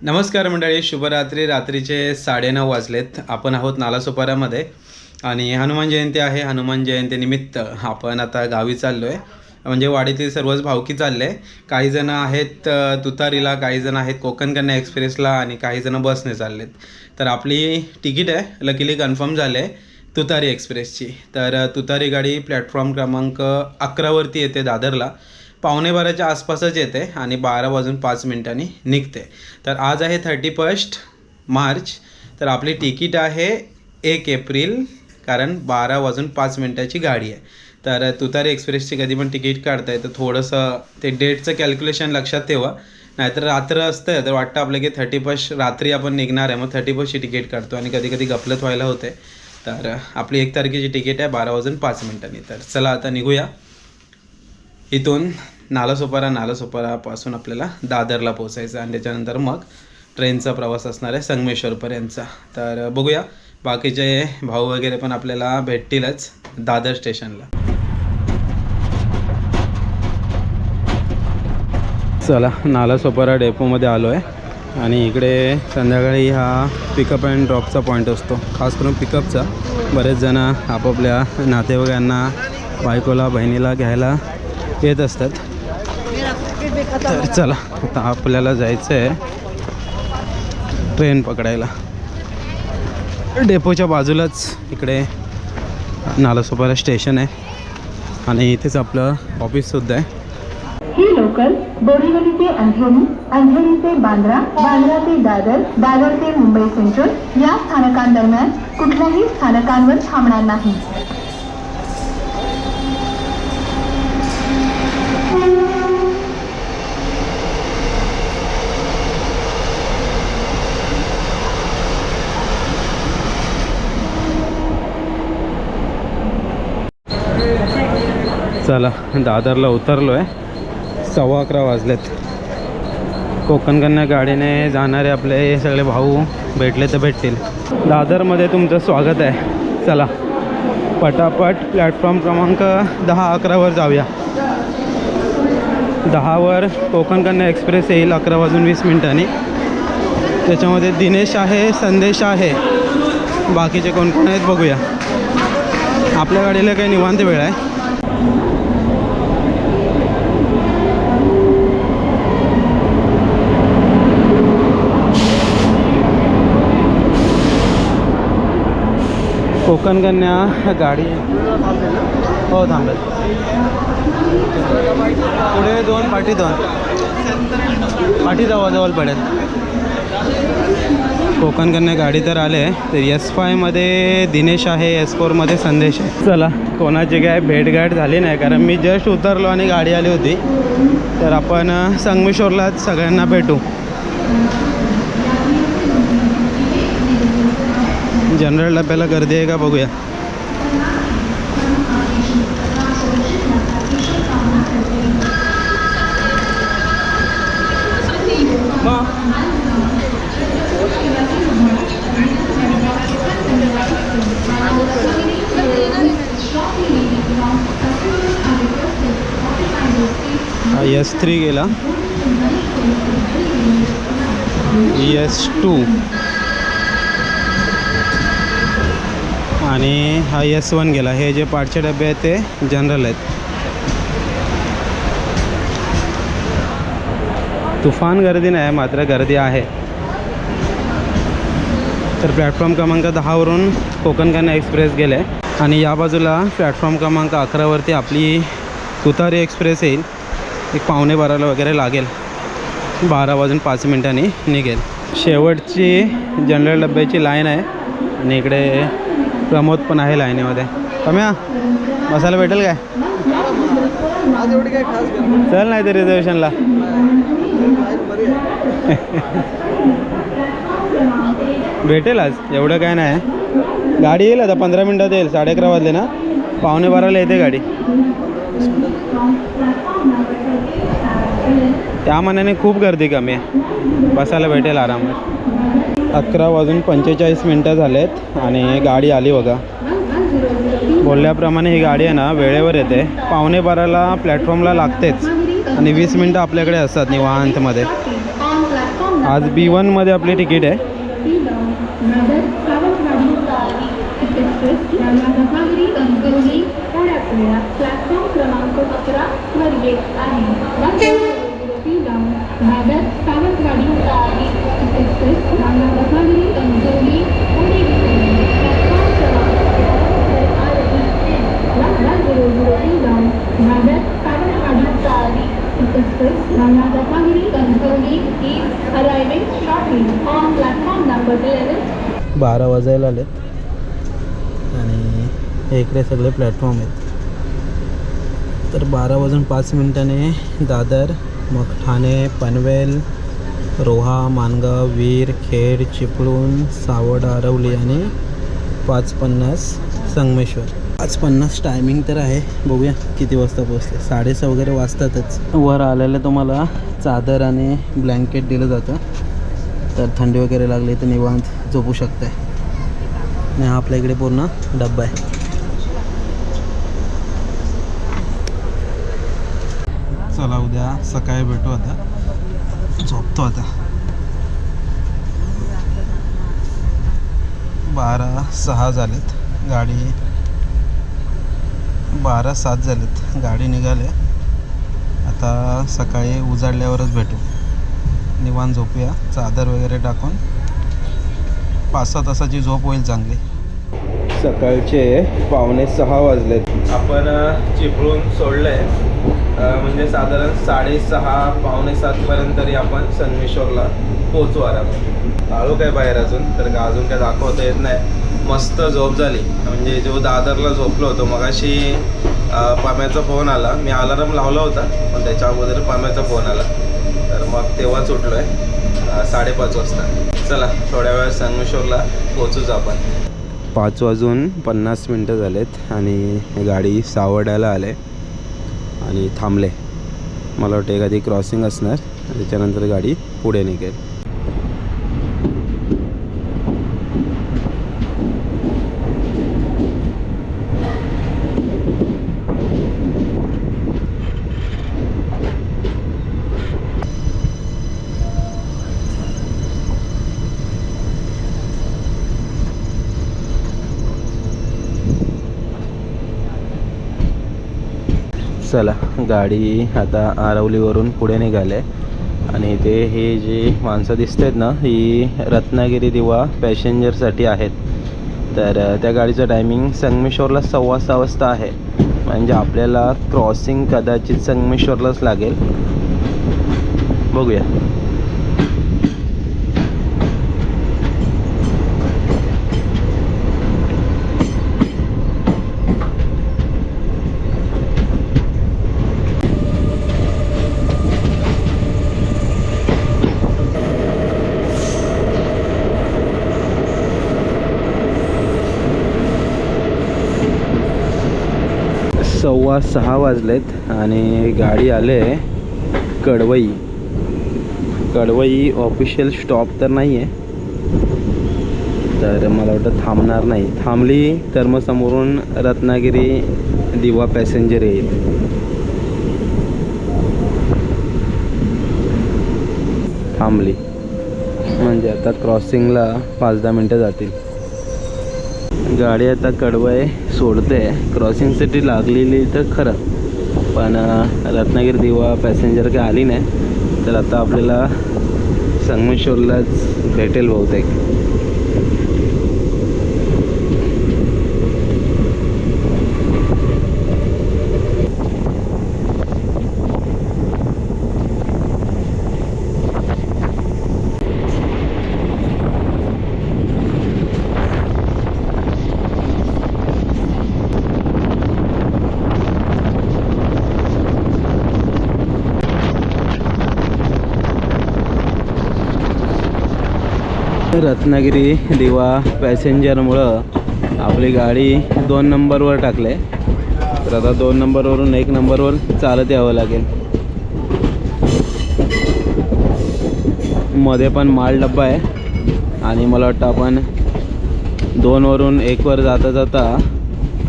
नमस्कार मंडळी, शुभरात्री. रात्रीचे 9:30 वाजलेत. आपण आहोत नालासोपाऱ्यामध्ये आणि हनुमान जयंती आहे. हनुमान जयंतीनिमित्त आपण आता गावी चाललो आहे. म्हणजे वाडीतील सर्वच भावकी चालले. काही जण आहेत तुतारीला, काही जण आहेत कोकण कन्या एक्सप्रेसला आणि काही जण बसने चाललेत. तर आपली तिकीट आहे लकीली कन्फर्म झाले आहे तुतारी एक्सप्रेसची. तर तुतारी गाडी प्लॅटफॉर्म क्रमांक 11 वरती येते दादरला. 11:15च्या आसपासच येते आणि 12:05 निघते. तर आज आहे 31 मार्च. तर आपली तिकीट आहे 1 एप्रिल, कारण 12:05 गाडी आहे. तर तुतारी एक्सप्रेसची कधी पण तिकीट काढताय तर थोडंसं ते डेटचं कॅल्क्युलेशन लक्षात ठेवा, नाहीतर रात्र असतं तर वाटतं आपलं की 31 रात्री आपण निघणार आहे, मग 31ची तिकीट काढतो आणि कधी कधी गफलत व्हायला होते. तर आपली 1 तारखेची तिकीट आहे 12:05. तर चला आता निघूया. इथून नालासोपारापासून आपल्याला दादरला पोचायचं आणि त्याच्यानंतर मग ट्रेनचा प्रवास असणार आहे संगमेश्वरपर्यंतचा. तर बघूया, बाकीचे भाऊ वगैरे पण आपल्याला भेटतीलच दादर स्टेशनला. चला, नालासोपारा डेपोमध्ये आलो आहे आणि इकडे संध्याकाळी हा पिकअप अँड ड्रॉपचा पॉईंट असतो, खास करून पिकअपचा. बरेच जण आपापल्या नातेवाईकांना, बायकोला, बहिणीला घ्यायला येत असतात. तर चला, आता आपल्याला जायचं आहे ट्रेन पकडायला. डेपोच्या बाजूलाच इकडे नालासोपारा स्टेशन आहे आणि इथेच आपलं ऑफिससुद्धा आहे. ही लोकल बोरीवली ते अंधेरी, अंधेरी ते बांद्रा, बांद्रा ते दादर, दादर ते मुंबई सेंट्रल या स्थानकांदरम्यान कुठल्याही स्थानकांवर थांबणार नाही. चला, दादरला उतरलो आहे. 11:15 वाजलेत. कोकण कन्या गाडीने जाणारे आपले सगळे भाऊ भेटले तर भेटतील. दादरमध्ये तुमचं स्वागत आहे. चला पटापट प्लॅटफॉर्म क्रमांक 10-11वर जाऊया. 10वर कोकण कन्या एक्सप्रेस येईल 11:20. त्याच्यामध्ये दिनेश आहे, संदेश आहे, बाकीचे कोण कोण आहेत बघूया. आपल्या गाडीला काही निवांत वेळ आहे. कोकण कन्या गाडी हो थांबेल. पुढे 2 पाठी 2 पाठी जवळ पडेल. कोकण कन्या गाडी तर आले. तर S5 मध्ये दिनेश आहे, S4 संदेश आहे. चला, कोणाची काय भेटगाठ झाली नाही कारण मी जस्ट उतरलो आणि गाडी आली होती. तर आपण संगमेश्वरलाच सगळ्यांना भेटू. जनरल डब्याला गर्दी आहे का बघूया. S3 गेला, S2 आणि हा S1 गेला. हे जे पाठचे डबे आहेत ते जनरल आहेत. तुफान गर्दी नाही, मात्र गर्दी आहे. तर प्लॅटफॉर्म क्रमांक 10वरून कोकण कन्या एक्सप्रेस गेले आणि या बाजूला प्लॅटफॉर्म क्रमांक 11वरती आपली तुतारी एक्सप्रेस येईल. 11:15 वगैरे लागेल. 12:05 निघेल. शेवटची जनरल डब्याची लाईन आहे आणि इकडे प्रमोद पण आहे लाईनीमध्ये. कम्या बसायला भेटेल काय? चल नाही तर रिझर्वेशनला. भेटेल आज, एवढं काय नाही. गाडी येईल आता 15 मिनटात येईल. 11:30 वाजले ना, 11:45 येते गाडी. त्या मानाने खूप गर्दी कमी आहे, बसायला भेटेल आरामात. 11:45 झालेत आणि गाडी आली बघा. बोलल्याप्रमाणे ही गाडी आहे ना वेळेवर येते. 11:15 प्लॅटफॉर्मला लागतेच आणि 20 मिनटं आपल्याकडे असतात निवांतमध्ये. आज B1 मध्ये आपली तिकीट आहे. प्लॅटफॉर्म क्रमांक 11 वर येत आहे. दादर सावंतवाडी एक्सप्रेस रत्नागिरी कणकवली पुणे प्लॅटफॉर्म क्रमांक 11 आ रही है. 1003 down Dadar Sawantwadi express Ratnagiri Kankavli is arriving shortly on platform number 11. 12 वाजायला आलेत आणि हे इकडे सगळे प्लॅटफॉर्म आहेत. तर 12 वाजून 5 मिनिटाने दादर, मग ठाणे, पनवेल, रोहा, माणगाव, वीर, खेड, चिपळूण, सावड, आरवली आणि 5:50 संगमेश्वर. 5:50 टायमिंग तर आहे. बघूया किती वाजता पोहोचते. 6:30 वगैरे वाजतातच. वर आलेलं तुम्हाला चादर आणि ब्लँकेट दिलं जातं, तर थंडी वगैरे लागली तर निवांत झोपू शकते. आणि हा आपल्या इकडे पूर्ण डब्बा आहे. चला उद्या सकाळी भेटू. आता झोपतो. आता 12:06 झालेत. गाडी 12:07 झालेत. गाडी निघाले. आता सकाळी उजाडल्यावरच भेटू. निवांत झोपूया चादर वगैरे टाकून. 5-6 तासाची झोप होईल चांगली. सकाळचे 5:45 वाजलेत. आपण चिपळूण सोडलं आहे. म्हणजे साधारण 6:30 5:45 तरी आपण संगमेश्वरला पोचू आरामात. आलो काय बाहेर अजून तर का अजून काय दाखवता येत नाही. मस्त झोप झाली. म्हणजे जो दादरला झोपलो होतो मगाशी पाम्याचा फोन आला. मी अलार्म लावला होता पण त्याच्या अगोदर पाम्याचा फोन आला, तर मग तेव्हाच उठलो आहे 5:30 वाजता. चला थोड्या वेळात संगमेश्वरला पोचूच आपण. 5:50 झालेत आणि गाडी सावड्याला आले आणि थांबले. मला वाटतं एखादी क्रॉसिंग असणार, त्याच्यानंतर गाडी पुढे निघेल. चला गाडी आता आरवलीवरून पुढे निघाले आणि इथे हे जे माणसं दिसत आहेत ना, ही रत्नागिरी दिवा पॅसेंजरसाठी आहेत. तर त्या गाडीचं टायमिंग संगमेश्वरला 6:15 वाजता आहे. म्हणजे आपल्याला क्रॉसिंग कदाचित संगमेश्वरलाच लागेल. बघूया. सव्वा 6 वाजलेत आणि गाडी आले कडवई. कडवई ऑफिशियल स्टॉप तर नाही आहे, तर मला वाटतं थांबणार नाही. थांबली तर मग समोरून रत्नागिरी दिवा पॅसेंजर येईल. थांबली म्हणजे आता क्रॉसिंगला 5-10 मिनटं जातील. गाडी आता कडवई सोडते. क्रॉसिंगसाठी लागलेली तर खरं, पण रत्नागिरी दिवा पॅसेंजर काही आली नाही, तर आता आपल्याला संगमेश्वरलाच भेटेल बहुतेक. रत्नागिरी दिवा पॅसेंजरमुळं आपली गाडी 2 नंबरवर टाकले. तर आता 2 नंबरवरून 1 नंबरवर चालत यावं लागेल. मध्ये पण माल डब्बा आहे आणि मला वाटतं आपण 2 वरून 1 वर जाता जाता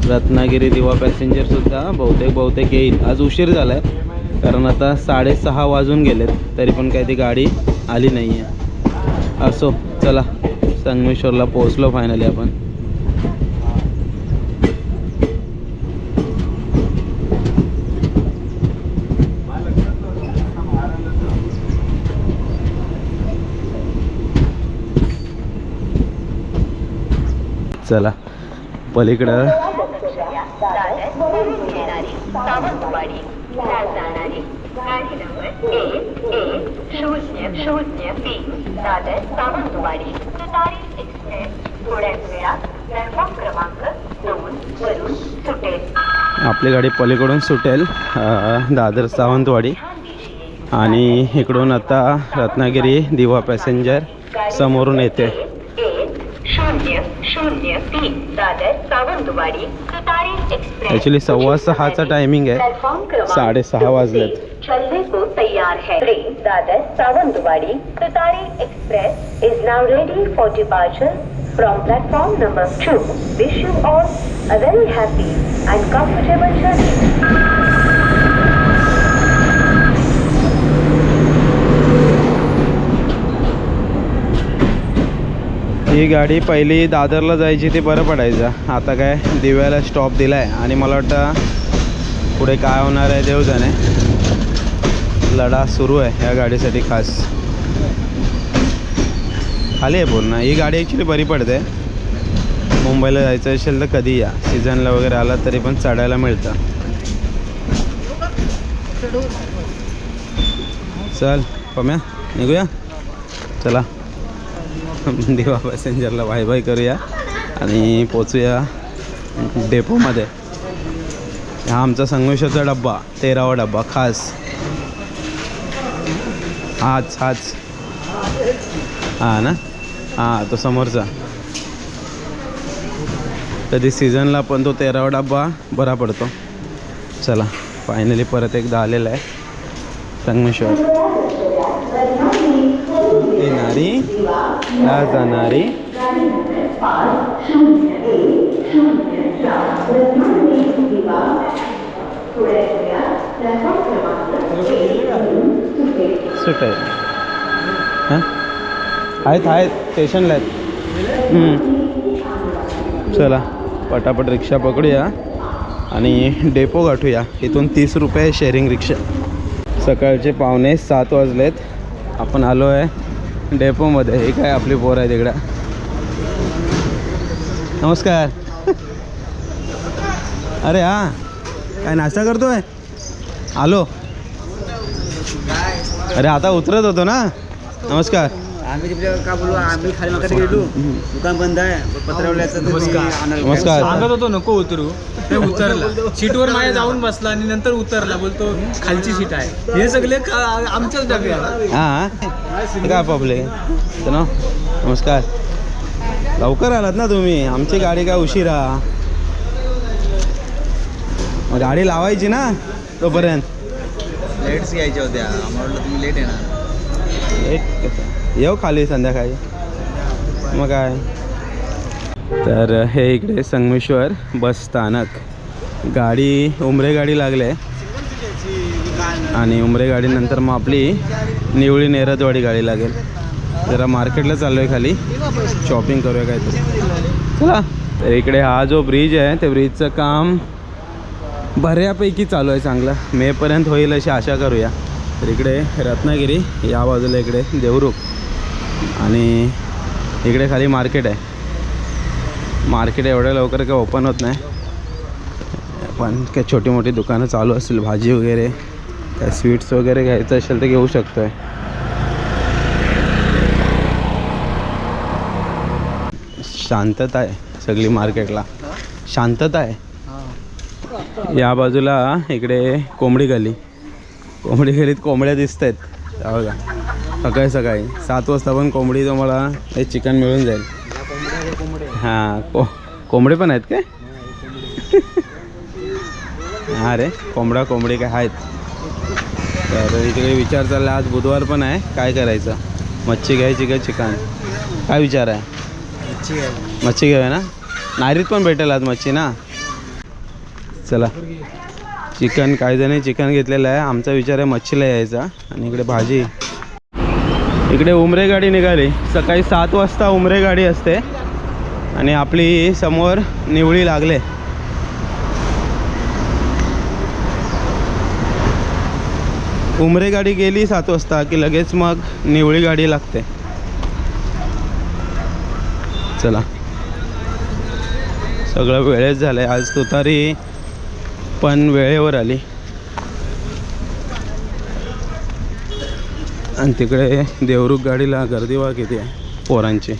रत्नागिरी दिवा पॅसेंजरसुद्धा बहुतेक येईल. आज उशीर झाला आहे कारण आता 6:30 वाजून गेलेत, तरी पण काही ती गाडी आली नाही आहे. असो चला संगमेश्वरला पोहोचलो फायनली आपण. चला पलीकडं सावंतवाडी जाणारी गाडी नंबर 1100 दादर सावंतवाडी तुतारी एक्सप्रेस थोड्याच वेळात प्लॅटफॉर्म क्रमांक 2 वरून सुटेल. आपली गाडी पलीकडून सुटेल दादर सावंतवाडी आणि इकडून आता रत्नागिरी दिवा पॅसेंजर समोरून येते. 1003 दादर सावंतवाडी तुतारी एक्सप्रेस. ॲक्च्युली 6:15चा टायमिंग आहे, 6:30 वाजलेत. चलने को तैयार है. ट्रेन दादर सावंतवाड़ी तुतारी express is now ready for departure from platform number 2. Wish you all a very happy and comfortable journey. ही गाडी पहिली दादरला जायची ती बरं पडायचं. आता काय दिव्याला स्टॉप दिला आहे आणि मला वाटतं पुढे काय होणार आहे देव जाणे. लढा सुरू आहे या गाडीसाठी खास. खाली आहे पूर्ण. ही गाडी ॲक्च्युली बरी पडते. मुंबईला जायचं असेल तर कधी या, सीझनला वगैरे आला तरी पण चढायला मिळतं. चल पम्या निघूया. चला दिवा पॅसेंजरला बाय बाय करूया आणि पोचूया डेपोमध्ये. हा आमचा संगमेश्वरचा डब्बा, 13वा डब्बा खास. हाच हां ना, हां तो समोरचा. कधी सीझनला पण तो 13वा डब्बा बरा पडतो. चला फायनली परत एकदा आलेला आहे संगमेश्वर. येणारी जाणारी सुट आहे. हां आहेत स्टेशनला आहेत. चला पटापट रिक्षा पकडूया आणि डेपो गाठूया. इथून 30 रुपये शेअरिंग रिक्षा. सकाळचे 6:45 वाजलेत. आपण आलो आहे डेपोमध्ये. हे काय आपली पोर आहे तिकडं. नमस्कार. अरे हां काय नाश्ता करतोय. आलो. अरे आता उतरत होतो ना. नमस्कार. आम्ही का बोलू, आम्ही खाली मागायला गेलो, दुकान बंद आहे, पत्रावल्याचं. नमस्कार. सांगत होतो नको उतरू, ते उतरला. सीटवर माझ्या जाऊन बसला आणि नंतर उतरला. बोलतो खालची सीट आहे. हे सगळे आमच्याच डबे आहे. हां काय प्रॉब्लेम ना. नमस्कार. लवकर आलात ना तुम्ही. आमची गाडी काय उशिरा. मग गाडी लावायची ना तोपर्यंत. लेट्स यायच्या होत्या. आम्हाला वाटलं तुम्ही लेट येणार. लेट येऊ खाली संध्याकाळी मग काय. तर हे इकडे संगमेश्वर बस स्थानक. गाडी उमरे गाडी लागले आणि उमरे गाडीनंतर मग आपली निवळी नेरदवाडी गाडी लागेल. जरा मार्केटला चाललो आहे खाली, शॉपिंग करूया काहीतरी. चला. तर इकडे हा जो ब्रिज आहे ते ब्रिजचं काम बऱ्यापैकी चालू आहे चांगलं. मेपर्यंत होईल अशी आशा करूया. तर इकडे रत्नागिरी, या बाजूला इकडे देवरुख आणि इकडे खाली मार्केट आहे. मार्केट एवढ्या लवकर काय ओपन होत नाही, पण काय छोटी मोठी दुकानं चालू असतील, भाजी वगैरे काय स्वीट्स वगैरे घ्यायचं असेल तर घेऊ शकतो आहे. शांतता आहे सगळी मार्केटला, शांतता आहे. या बाजूला इकडे कोंबडी गली. कोंबडी गलीत कोंबड्या दिसत आहेत बघा. सकाळी 7 वाजता पण कोंबडी तुम्हाला हे चिकन मिळून जाईल. हां कोंबडे पण आहेत काय. हां रे कोंबडी काय आहेत. तर इकडे विचार चालला आज बुधवार पण आहे, काय करायचं. मच्छी घ्यायची का चिकन, काय विचार आहे. मच्छी घेऊया ना. नायरीत पण भेटेल आज मच्छी ना. चला चिकन, काही जणी चिकन घेतलेलं आहे. आमचा विचार आहे मच्छीला यायचा. आणि इकडे भाजी, इकडे उमरे गाडी निघाली. सकाळी 7 वाजता उमरे गाडी असते आणि आपली समोर निवळी लागले. उमरे गाडी गेली 7 वाजता की लगेच मग निवळी गाडी लागते. चला, सगळं वेळेत झालं आहे. आज तुतारी पण वेळेवर आली. आणि तिकडे देवरुख गाडीला गर्दी बघा किती आहे पोरांची.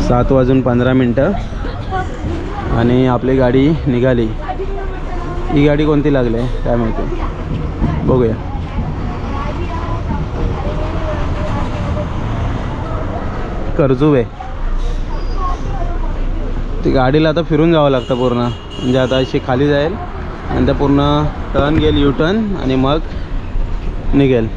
सात वाजून 15 मिनटं आणि आपली गाडी निघाली. ही गाडी कोणती लागली आहे काय माहिती, बघूया. कर्जुवे. ती गाडीला आता फिरून जावं लागतं पूर्ण, म्हणजे आता अशी खाली जाईल नंतर पूर्ण टर्न घेईल, यू टर्न, आणि मग निघेल.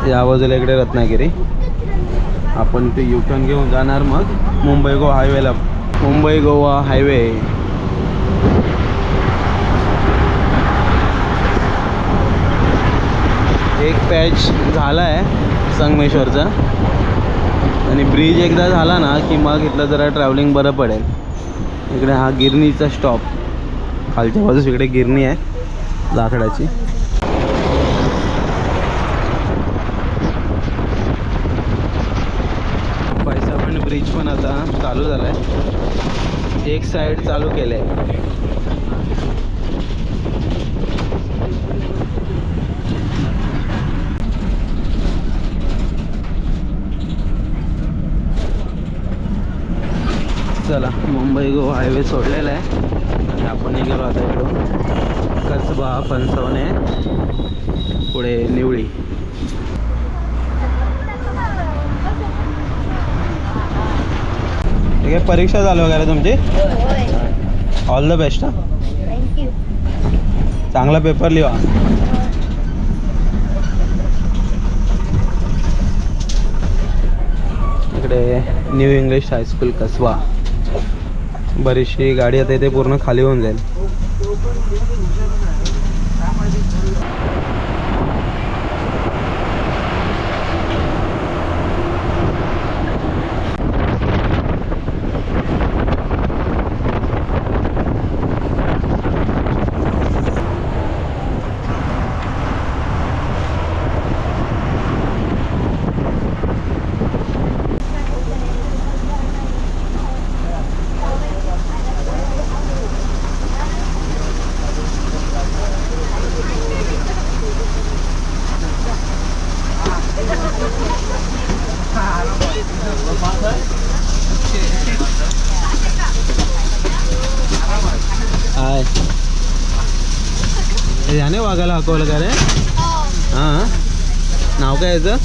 या बाजूला इकडे रत्नागिरी. आपण ते यू टर्न घेऊन जाणार मग मुंबई गोवा हायवेला. मुंबई गोवा हायवे. एक पॅच झाला आहे संगमेश्वरचा आणि ब्रिज एकदा झाला ना की मग इथलं जरा ट्रॅव्हलिंग बरं पडेल. इकडे हा गिरणीचा स्टॉप, खालच्या बाजूस इकडे गिरणी आहे लाकडाची. पैसापण ब्रिज पण आता चालू झाला आहे, एक साईड चालू केलं आहे. चला, मुंबई गोवा हायवे सोडलेला आहे आणि आपण निघालो आता इकडून कसबा, फणसवणे, पुढे निवळी. ठीक आहे, परीक्षा चालू वगैरे तुमची. All the best. हा, थँक्यू. चांगला पेपर लिहा. इकडे न्यू इंग्लिश हायस्कूल कसबा. बरीचशी गाडी आता इथे पूर्ण खाली होऊन जाईल. हाय, याने वागायला हाकवलं का रे? हां, नाव काय याचं?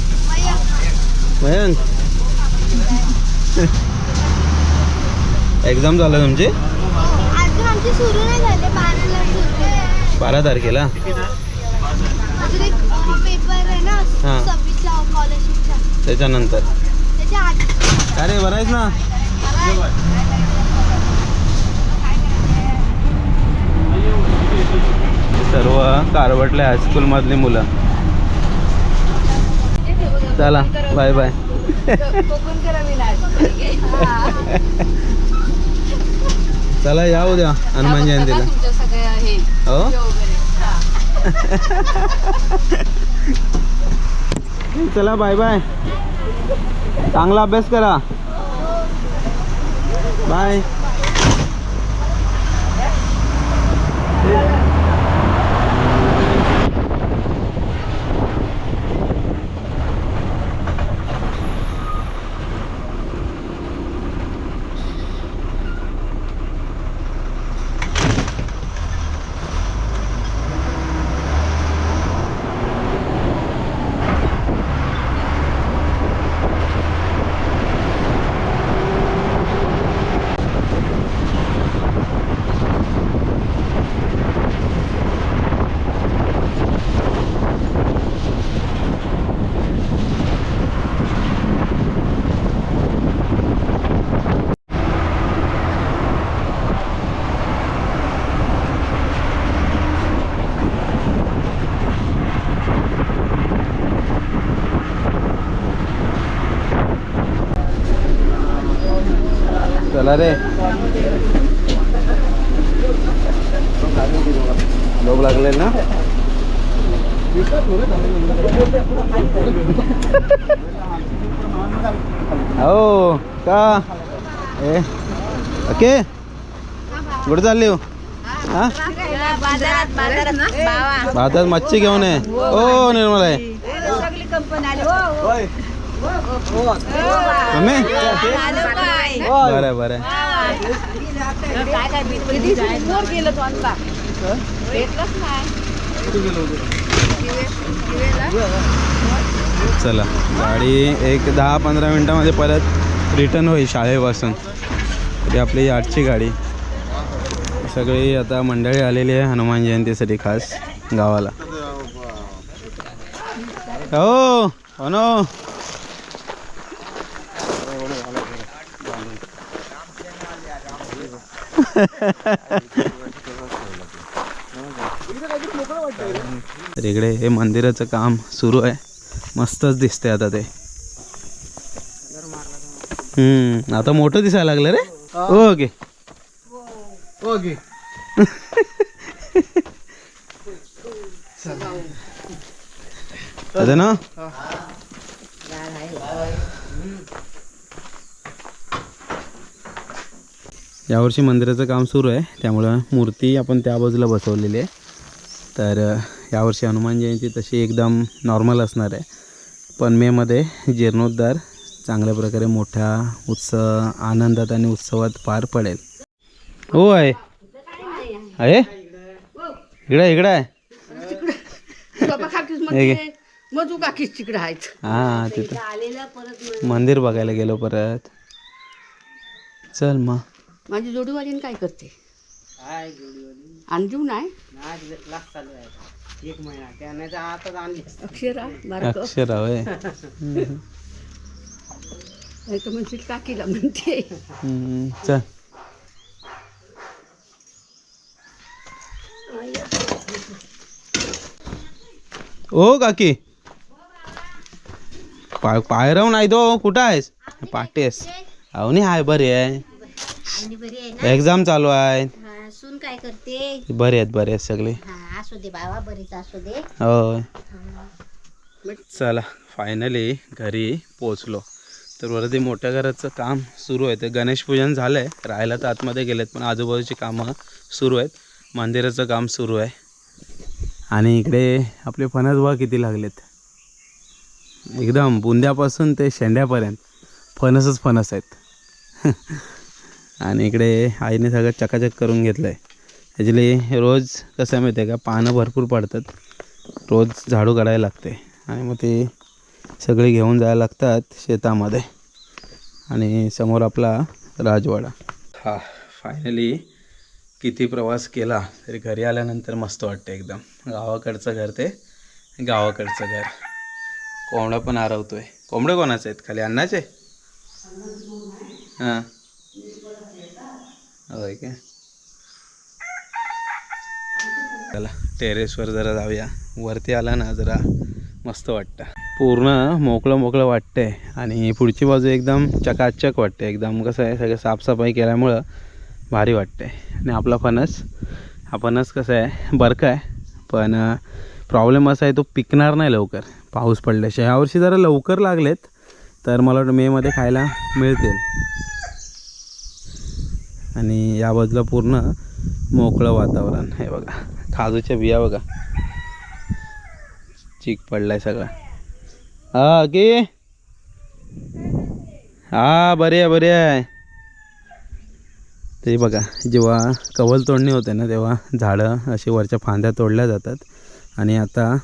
मयंक. एक्झाम झालं तुमची? अजून आमची सुरू नाही झाले, 12ला सुरू. 12 तारखेला. अजून एक पेपर आहे ना, हां. 26ला स्कॉलरशिपचा. त्याच्यानंतर त्याच्या आधी. अरे बरं आहेस ना? सर्व कारवटल्या हायस्कूलमधली मुलं. चला, बाय बाय. चला, या उद्या हनुमान जयंतीला. हो, चला, बाय बाय. चांगला अभ्यास करा. बाय. चला रे लोभ लागले ना हो का ए ओके कुठे चालली हो हा बाजारात मच्छी घेऊन ये ओ निर्मला आहे मम्मी बरं बरं चला गाडी एक 10-15 मिनटामध्ये परत रिटर्न होईल शाळेपासून. तरी आपली आजची गाडी सगळी आता मंडळी आलेली आहे हनुमान जयंतीसाठी खास गावाला. हो हो नो तर इकडे हे मंदिराचं काम सुरू आहे. मस्तच दिसते आता ते. आता मोठं दिसायला लागलं रे. ओके ओके आता ना यावर्षी मंदिराचं काम सुरू आहे त्यामुळं मूर्ती आपण त्या बाजूला बसवलेली आहे. तर यावर्षी हनुमान जयंती तशी एकदम नॉर्मल असणार आहे पण मेमध्ये जीर्णोद्धार चांगल्या प्रकारे मोठ्या आनंदात आणि उत्सवात पार पडेल. हो आहे आहे इकडे इकडे आहे हां तिथं मंदिर बघायला गेलो परत. चल मग माझी जोडीवालीने काय करते अंजू नाही एक महिना त्याने आता आणली अक्षरा अक्षरा होय नाही तर म्हणशील काकीला म्हणते. चल ओ काकी पायरव नाही तो कुठं आहेस पाटेस अवनी हाय बरी आहे एक्झाम चालू आहे. सून काय करते बरे आहेत सगळे. असू दे बाबा बरीच असू दे. होय चला फायनली घरी पोचलो. तर वरती मोठ्या घराचं काम सुरू आहे. ते गणेश पूजन झालं आहे राहायला तर आतमध्ये गेलेत पण आजूबाजूची कामं सुरू आहेत. मंदिराचं काम सुरू आहे आणि इकडे आपले फणस बघा किती लागलेत. एकदम बुंद्यापासून ते शेंड्यापर्यंत फणसच फणस आहेत. आणि इकडे आईने सगळं चकाचक करून घेतलं आहे. ॲक्च्युली रोज कसं माहिती आहे का पानं भरपूर पडतात रोज झाडू काढायला लागते आणि मग ते सगळे घेऊन जायला लागतात शेतामध्ये. आणि समोर आपला राजवाडा. हा फायनली किती प्रवास केला तरी घरी आल्यानंतर मस्त वाटतं एकदम. गावाकडचं घर ते गावाकडचं घर. कोंबडा पण आरवतोय. कोंबडे कोणाचे आहेत खाली अण्णाचे हां होय काय. चला टेरेसवर जरा जाऊया. वरती आला ना जरा मस्त वाटतं. पूर्ण मोकळं वाटतंय आणि पुढची बाजू एकदम चकाचक वाटते. एकदम कसं आहे सगळं साफसफाई केल्यामुळं भारी वाटते. आणि आपला फणस कसं आहे बरका आहे पण प्रॉब्लेम असा आहे तो पिकणार नाही लवकर पाऊस पडल्याशिवाय. यावर्षी जरा लवकर लागलेत तर मला वाटतं मेमध्ये खायला मिळतील. आणि या बाजूला पूर्ण मोकळं वातावरण आहे बघा. काजूच्या बिया बघा चीक पडलाय सगळा. हा की हा बरे आहे. ते बघा जेव्हा कवल तोडणी होते ना तेव्हा झाडं अशी वरच्या फांद्या तोडल्या जातात आणि आता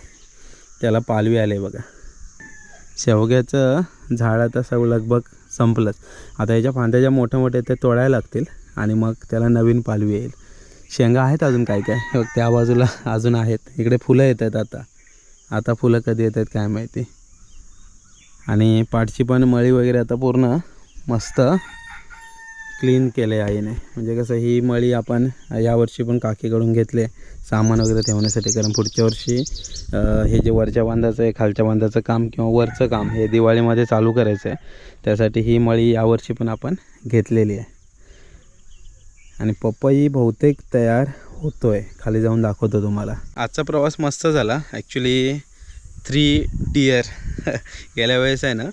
त्याला पालवी आले बघा. शेवग्याचं झाड आता सगळं लगभग संपलंच. आता याच्या फांद्या ज्या मोठ्या ते तोडायला लागतील आणि मग त्याला नवीन पालवी येईल. शेंगा आहेत अजून काय त्या बाजूला अजून आहेत. इकडे फुलं येत आहेत आता फुलं कधी येत आहेत काय माहिती. आणि पाठची पण मळी वगैरे आता पूर्ण मस्त क्लीन केले आईने. म्हणजे कसं ही मळी आपण यावर्षी पण काकीकडून घेतले सामान वगैरे ठेवण्यासाठी. कारण पुढच्या वर्षी हे जे वरच्या बांधाचं आहे खालच्या बांधाचं काम किंवा वरचं काम हे दिवाळीमध्ये चालू करायचं आहे. त्यासाठी ही मळी यावर्षी पण आपण घेतलेली आहे. आणि पपई बहुतेक तयार होतोय. खाली जाऊन दाखवतो तुम्हाला. आजचा प्रवास मस्त झाला ॲक्च्युली. 3 टायर गेल्या वेळेस आहे ना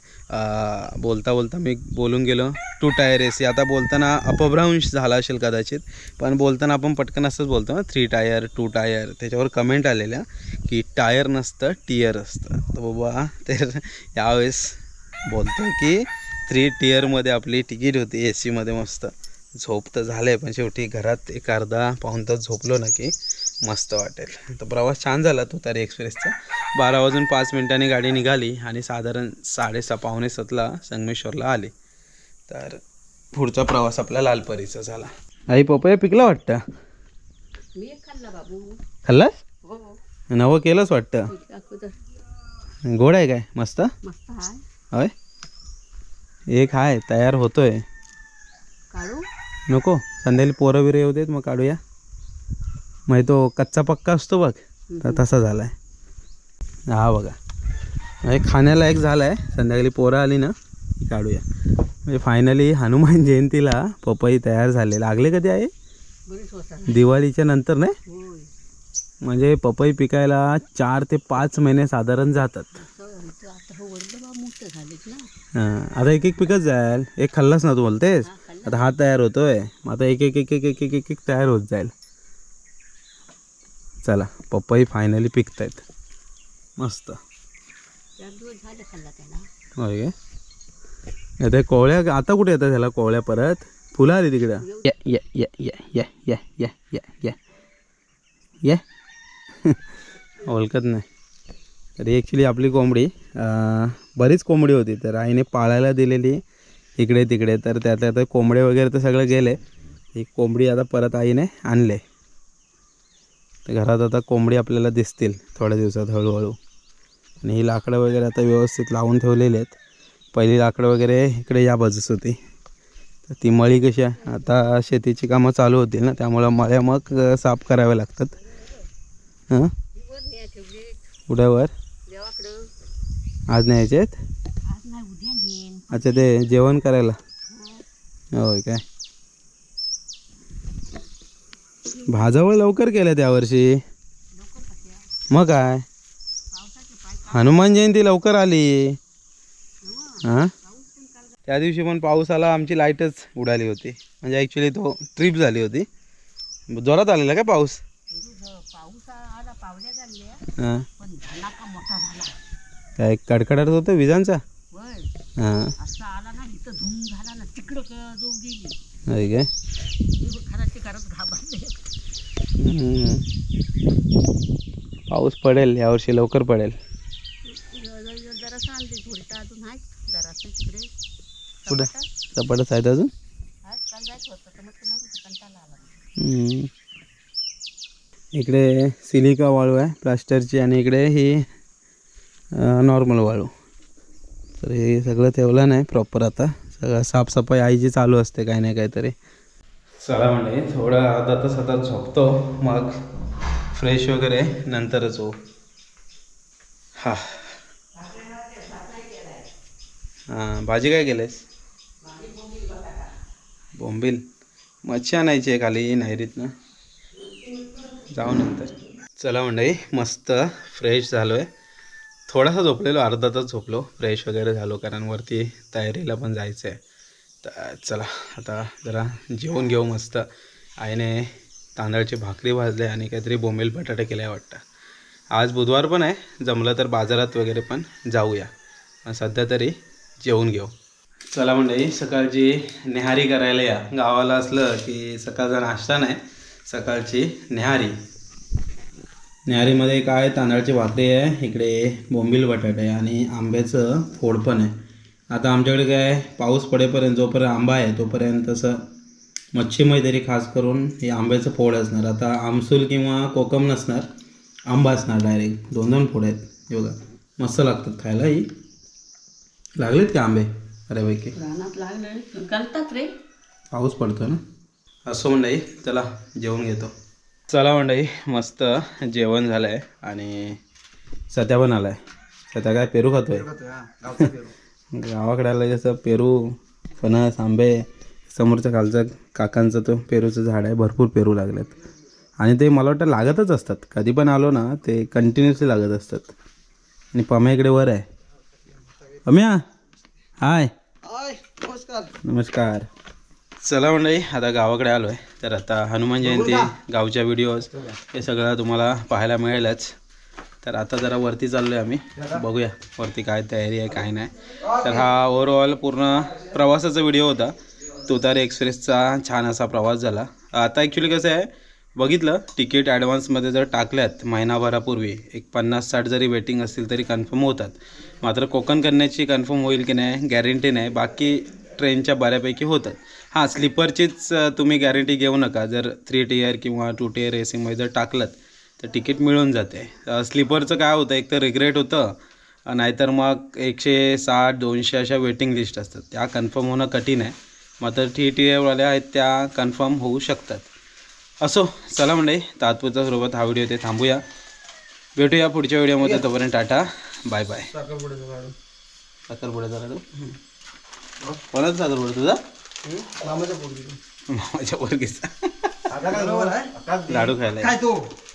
बोलता बोलता मी बोलून गेलो 2 टायर AC. आता बोलताना अपभ्रंश झाला असेल कदाचित, पण बोलताना आपण पटकन असंच बोलतो ना 3 टायर 2 टायर. त्याच्यावर कमेंट आलेल्या की टायर नसतं टियर असतं. तर बाबा तर यावेळेस बोलतो की 3 टियरमध्ये आपली तिकीट होती AC मध्ये. मस्त झोप तर झालं आहे, पण शेवटी घरात एक अर्धा पाऊण तास झोपलो ना की मस्त वाटेल. तर प्रवास छान झाला तुतारी एक्सप्रेसचा. 12:05 गाडी निघाली आणि साधारण 6:30 पावणे 7ला संगमेश्वरला आली. तर पुढचा प्रवास आपला लालपरीचा झाला. आई पपया पिकला वाटतं. मी एक खाल्ला बाबू. खाल्लास? हो नवं केलंच वाटतं. दाखवतं. गोड आहे काय? मस्त मस्त आहे. होय. एक आहे तयार होतोय. काढू? नको, संध्याकाळी पोरं बिरं येऊ देत मग काढूया. मग तो कच्चा पक्का असतो बघ, तर तसा झाला आहे हा बघा. म्हणजे खाण्याला एक झाला आहे. संध्याकाळी पोरं आली ना काढूया. म्हणजे फायनली हनुमान जयंतीला पपई तयार झाले. लागले कधी आहे? बरीच होता. दिवाळीच्या नंतर नाही. होय. म्हणजे पपई पिकायला 4 ते 5 महिने साधारण जातात. आता हो वडलं बा मोठं झालेत ना. हां, आता एक एक पिकच जाईल. एक खाल्लास ना तू बोलतेस. आता हा तयार होतोय, मग आता एक एक एक एक एक एक एक एक तयार होत जाईल. चला पपई फायनली पिकत आहेत मस्त. 4 दिवस झाले खाल्ला त्याला. होय काय? आता कोवळ्या आता कुठे येतात त्याला कोवळ्या परत? फुलं आली तिकडं. या या या या या या या या या या ओळखत नाही. तरी ॲक्च्युली आपली कोंबडी बरीच कोंबडी होती, तर आईने पाळायला दिलेली इकडे तिकडे. तर त्यात कोंबडे वगैरे तर सगळं गेले. ही कोंबडी आता परत आईने आणले. तर घरात आता कोंबडी आपल्याला दिसतील थोड्या दिवसात हळूहळू. आणि ही लाकडं वगैरे आता व्यवस्थित लावून ठेवलेली आहेत. पहिली लाकडं वगैरे इकडे या बाजूस होती. तर ती मळी कशी आहे, आता शेतीची कामं चालू होतील ना, त्यामुळं मळ्या मग साफ कराव्या लागतात. हां उड्यावर देवाकडं आज न्यायचे आहेत. आज नाही उद्या नेन. अच्छा, ते जेवण करायला. होय काय? भाजवळ लवकर केलं त्यावर्षी. मग काय हनुमान जयंती लवकर आली. हां त्या दिवशी पण पाऊस आला, आमची लाईटच उडाली होती. म्हणजे ॲक्च्युली तो ट्रिप झाली होती. जोरात आलेला काय पाऊस? पाऊस आला, पावल्या झाल्या, हां पण धनाका मोठा झाला. काय कडकडाट होतं विजांचा. होय. हां असा आला ना, इथं धूम झाला ना, तिकडं जो गेली. होय काय? घराची घरात घाबरले. पाऊस पडेल यावर्षी, लवकर पडेल. जरा सांगते थोडीता अजून आहे जरासं तिकडे. कुठं सपाटच आहेत अजून. काल जायचं होतं तर मग कंटाळा आला. इकडे सिलिका वाळू आहे प्लास्टरची, आणि इकडे ही नॉर्मल वाळू. तर हे सगळं ठेवलं नाही प्रॉपर. आता सगळं साफसफाई आईची चालू असते काही नाही काहीतरी. चला म्हणजे थोडं अर्धा तास आता झोपतो, मग फ्रेश वगैरे नंतरच हो. हां हां भाजी काय केलीस? बोंबील. मच्छी आणायची आहे खाली नैरीतनं, जाऊ नंतर. चला मंडळी मस्त फ्रेश झालो आहे. थोडासा झोपलेलो, अर्धा तास झोपलो, फ्रेश वगैरे झालो, कारण वरती तयारीला पण जायचं आहे. तर चला आता जरा जेवून घेऊ मस्त. आईने तांदळाची भाकरी भाजले आणि काहीतरी बोंबील बटाटे केले वाटतं. आज बुधवार पण आहे, जमलं तर बाजारात वगैरे पण जाऊया. पण सध्या तरी जेवून घेऊ. चला मंडळी सकाळची न्याहारी करायला या. गावाला असलं की सकाळचा नाश्ता नाही, सकाळची न्याहारी. न्याहारीमध्ये काय तांदळाची भाकरी आहे, इकडे बोंबील बटाटे आहे आणि आंब्याचं फोड पण आहे. आता आमच्याकडे काय पाऊस पडेपर्यंत जोपर्यंत आंबा आहे तोपर्यंत तसं मच्छीमध्ये तरी खास करून हे आंब्याचं फोड असणार. आता आमसूल किंवा कोकम नसणार, आंबा असणार डायरेक्ट. 2-2 फोड आहेत हे बघा, मस्त लागतात खायला. ही लागलेत का आंबे? अरे पैकी रानात लागले घालतात रे, पाऊस पडतो ना. असं मंडळी चला जेवण घेतो. चला मंडळी मस्त जेवण झालं आहे आणि सत्या पण आला आहे. सत्या काय पेरू खातो आहे. गावाकडे आलं जसं पेरू फणस आंबे समोरच्या खालचा काकांचा तो पेरूचं झाड आहे, भरपूर पेरू लागलेत आणि ते मला वाटतं लागतच असतात. कधी पण आलो ना ते कंटिन्युअसली लागत असतात. आणि पम्या इकडे वर आहे. पम्या हाय. नमस्कार. चला मंडळी, आता गावाकडे आलो आहे. तर आता हनुमान जयंती, गावच्या व्हिडिओज हे सगळं तुम्हाला पाहायला मिळेलच. तर आता जरा वरती चाललो आहे आम्ही, बघूया वरती काय तयारी आहे काय नाही. तर हा ओव्हरऑल पूर्ण प्रवासाचा व्हिडिओ होता. तुतारी एक्सप्रेसचा छान असा प्रवास झाला. आता ॲक्च्युली कसं आहे, बघितलं तिकीट ॲडव्हान्समध्ये जर टाकल्यात महिनाभरापूर्वी एक 50-60 जरी वेटिंग असतील तरी कन्फर्म होतात. मात्र कोकण कन्याची कन्फर्म होईल की नाही गॅरंटी नाही. बाकी ट्रेनच्या बऱ्यापैकी होतात. हां, स्लीपरचीच तुम्ही गॅरंटी घेऊ नका. जर 3 टियर किंवा 2 टियर एसीमध्ये जर टाकलं तर तिकीट मिळून जाते. स्लीपरचं काय होतं, एक तर रिग्रेट होतं, नाहीतर मग 160-200 अशा वेटिंग लिस्ट असतात, त्या कन्फर्म होणं कठीण आहे. मात्र 3 टियरवाल्या आहेत त्या कन्फर्म होऊ शकतात. असो, चला मंडळी, तात्पुरत्या स्वरूपात हा व्हिडिओ ते थांबूया. भेटूया पुढच्या व्हिडिओमध्ये. तोपर्यंत टाटा, बाय बाय. साखरपुड्याचा लाडू कोणाचा साखरपुडा तुझा? मामाच्या पोरगीचा लाडू खायला.